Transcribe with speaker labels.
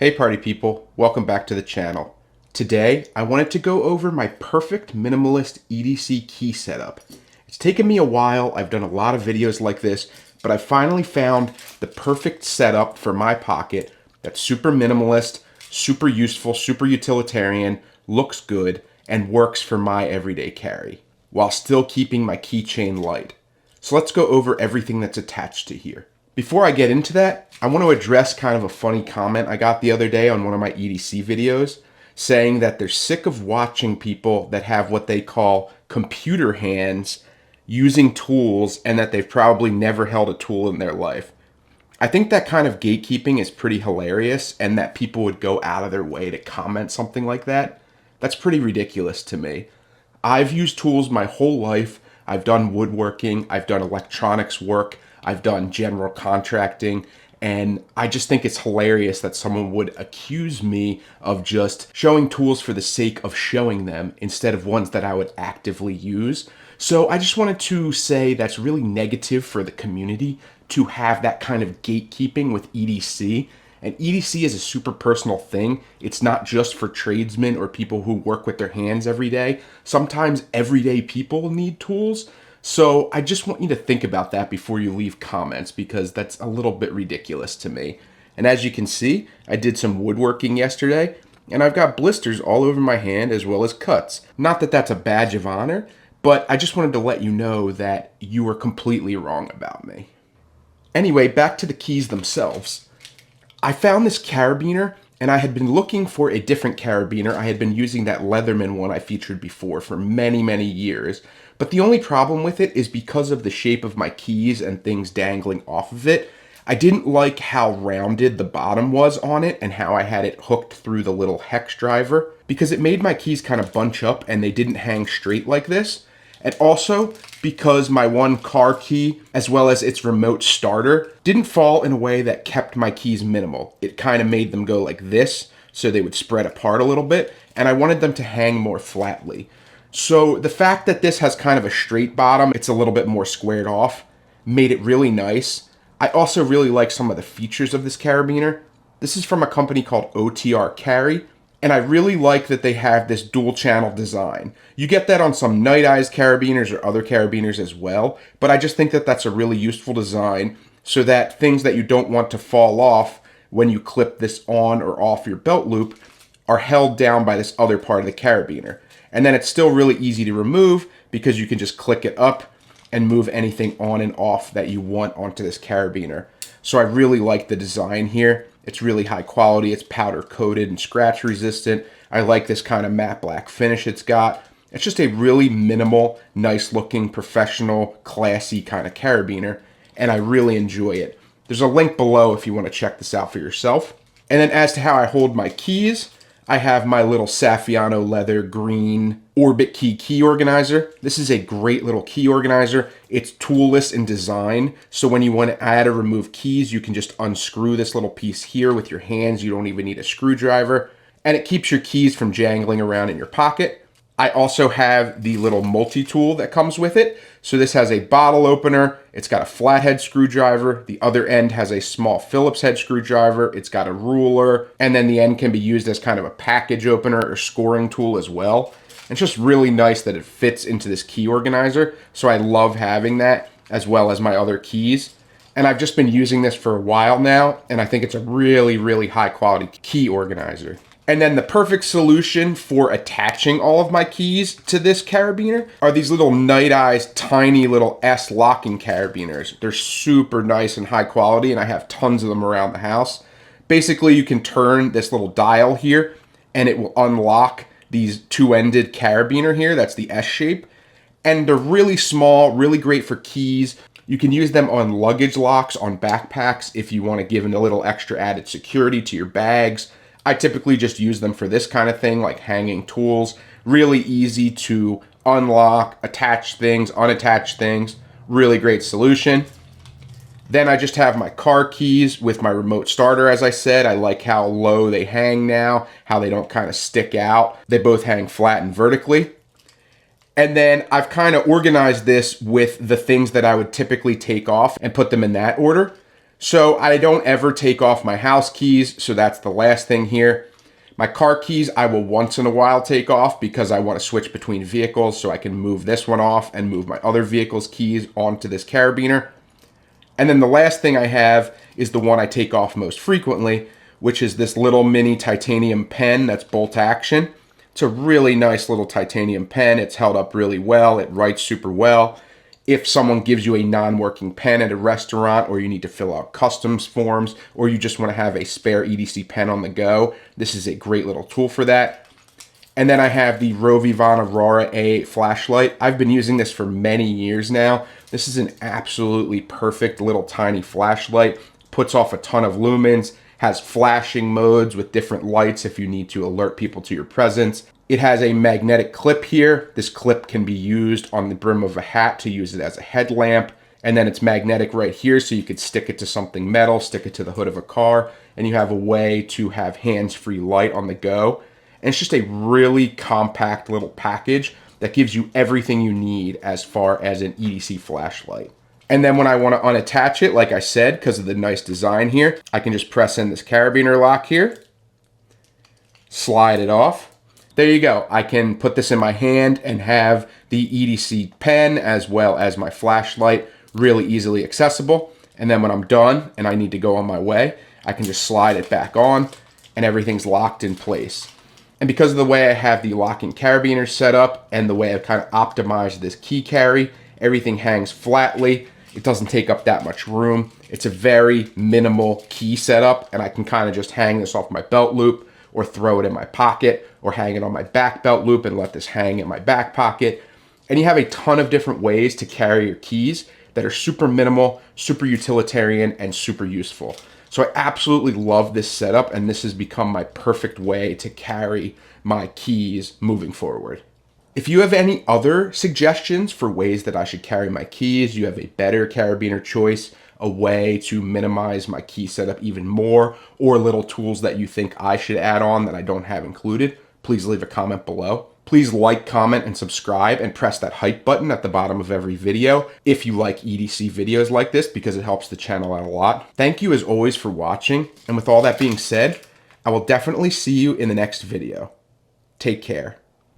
Speaker 1: Hey party people, welcome back to the channel. Today, I wanted to go over my perfect minimalist EDC key setup. It's taken me a while, I've done a lot of videos like this, but I finally found the perfect setup for my pocket that's super minimalist, super useful, super utilitarian, looks good, and works for my everyday carry, while still keeping my keychain light. So let's go over everything that's attached to here. Before I get into that, I want to address kind of a funny comment I got the other day on one of my EDC videos, saying that they're sick of watching people that have what they call computer hands using tools and that they've probably never held a tool in their life. I think that kind of gatekeeping is pretty hilarious, and that people would go out of their way to comment something like that. That's pretty ridiculous to me. I've used tools my whole life. I've done woodworking, I've done electronics work, I've done general contracting, and I just think it's hilarious that someone would accuse me of just showing tools for the sake of showing them instead of ones that I would actively use. So I just wanted to say that's really negative for the community to have that kind of gatekeeping with EDC. And EDC is a super personal thing. It's not just for tradesmen or people who work with their hands every day. Sometimes everyday people need tools. So I just want you to think about that before you leave comments, because that's a little bit ridiculous to me. And as you can see, I did some woodworking yesterday, and I've got blisters all over my hand as well as cuts. Not that that's a badge of honor, but I just wanted to let you know that you were completely wrong about me. Anyway, back to the keys themselves. I found this carabiner, and I had been looking for a different carabiner. I had been using that Leatherman one I featured before for many, many years. But the only problem with it is because of the shape of my keys and things dangling off of it. I didn't like how rounded the bottom was on it and how I had it hooked through the little hex driver, because it made my keys kind of bunch up and they didn't hang straight like this. And also because my one car key, as well as its remote starter, didn't fall in a way that kept my keys minimal. It kind of made them go like this, so they would spread apart a little bit, and I wanted them to hang more flatly. So the fact that this has kind of a straight bottom, it's a little bit more squared off, made it really nice. I also really like some of the features of this carabiner. This is from a company called OTR Carry, and I really like that they have this dual channel design. You get that on some Nite Ize carabiners or other carabiners as well, but I just think that that's a really useful design so that things that you don't want to fall off when you clip this on or off your belt loop are held down by this other part of the carabiner. And then it's still really easy to remove because you can just click it up and move anything on and off that you want onto this carabiner. So I really like the design here. It's really high quality. It's powder coated and scratch resistant. I like this kind of matte black finish it's got. It's just a really minimal, nice looking, professional, classy kind of carabiner, and I really enjoy it. There's a link below if you want to check this out for yourself. And then as to how I hold my keys, I have my little Saffiano leather green OrbitKey key organizer. This is a great little key organizer. It's toolless in design, so when you want to add or remove keys, you can just unscrew this little piece here with your hands. You don't even need a screwdriver, and it keeps your keys from jangling around in your pocket. I also have the little multi-tool that comes with it. So this has a bottle opener, it's got a flathead screwdriver, the other end has a small Phillips head screwdriver, it's got a ruler, and then the end can be used as kind of a package opener or scoring tool as well. It's just really nice that it fits into this key organizer, so I love having that as well as my other keys. And I've just been using this for a while now, and I think it's a really, really high quality key organizer. And then the perfect solution for attaching all of my keys to this carabiner are these little Nite Ize tiny little S locking carabiners. They're super nice and high quality, and I have tons of them around the house. Basically, you can turn this little dial here and it will unlock these two-ended carabiner here. That's the S shape. And they're really small, really great for keys. You can use them on luggage locks, on backpacks, if you want to give a little extra added security to your bags. I typically just use them for this kind of thing, like hanging tools. Really easy to unlock, attach things, unattach things. Really great solution. Then I just have my car keys with my remote starter, as I said. I like how low they hang now, how they don't kind of stick out. They both hang flat and vertically. And then I've kind of organized this with the things that I would typically take off and put them in that order. So I don't ever take off my house keys, so that's the last thing here. My car keys I will once in a while take off because I want to switch between vehicles, so I can move this one off and move my other vehicle's keys onto this carabiner. And then the last thing I have is the one I take off most frequently, which is this little mini titanium pen that's bolt action. It's a really nice little titanium pen. It's held up really well. It writes super well. If someone gives you a non-working pen at a restaurant, or you need to fill out customs forms, or you just want to have a spare EDC pen on the go, this is a great little tool for that. And then I have the RovyVon Aurora A8 flashlight. I've been using this for many years now. This is an absolutely perfect little tiny flashlight. Puts off a ton of lumens, has flashing modes with different lights if you need to alert people to your presence. It has a magnetic clip here. This clip can be used on the brim of a hat to use it as a headlamp. And then it's magnetic right here, so you could stick it to something metal, stick it to the hood of a car, and you have a way to have hands-free light on the go. And it's just a really compact little package that gives you everything you need as far as an EDC flashlight. And then when I want to unattach it, like I said, because of the nice design here, I can just press in this carabiner lock here, slide it off. There you go. I can put this in my hand and have the EDC pen as well as my flashlight really easily accessible. And then when I'm done and I need to go on my way, I can just slide it back on and everything's locked in place. And because of the way I have the locking carabiner set up and the way I've kind of optimized this key carry, everything hangs flatly. It doesn't take up that much room. It's a very minimal key setup, and I can kind of just hang this off my belt loop or throw it in my pocket or hang it on my back belt loop and let this hang in my back pocket. And you have a ton of different ways to carry your keys that are super minimal, super utilitarian, and super useful. So I absolutely love this setup, and this has become my perfect way to carry my keys moving forward. If you have any other suggestions for ways that I should carry my keys, you have a better carabiner choice, a way to minimize my key setup even more, or little tools that you think I should add on that I don't have included, please leave a comment below. Please like, comment, and subscribe, and press that hype button at the bottom of every video if you like EDC videos like this, because it helps the channel out a lot. Thank you as always for watching, and with all that being said, I will definitely see you in the next video. Take care.